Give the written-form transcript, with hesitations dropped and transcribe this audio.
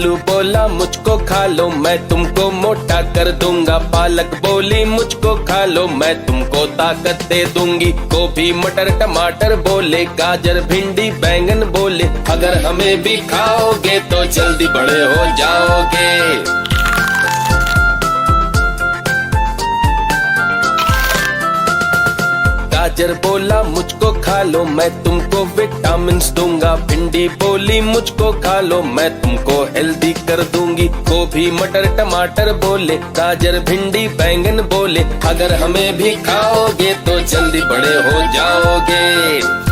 आलू बोला मुझको खा लो, मैं तुमको मोटा कर दूंगा। पालक बोली मुझको खा लो, मैं तुमको ताकत दे दूंगी। गोभी मटर टमाटर बोले, गाजर भिंडी बैंगन बोले, अगर हमें भी खाओगे तो जल्दी बड़े हो जाओगे। गाजर बोला मुझको खा लो, मैं तुमको विटामिन्स दूंगा। भिंडी बोली मुझको खा लो, मैं तुमको हेल्दी कर दूंगी। गोभी मटर टमाटर बोले, गाजर भिंडी बैंगन बोले, अगर हमें भी खाओगे तो जल्दी बड़े हो जाओगे।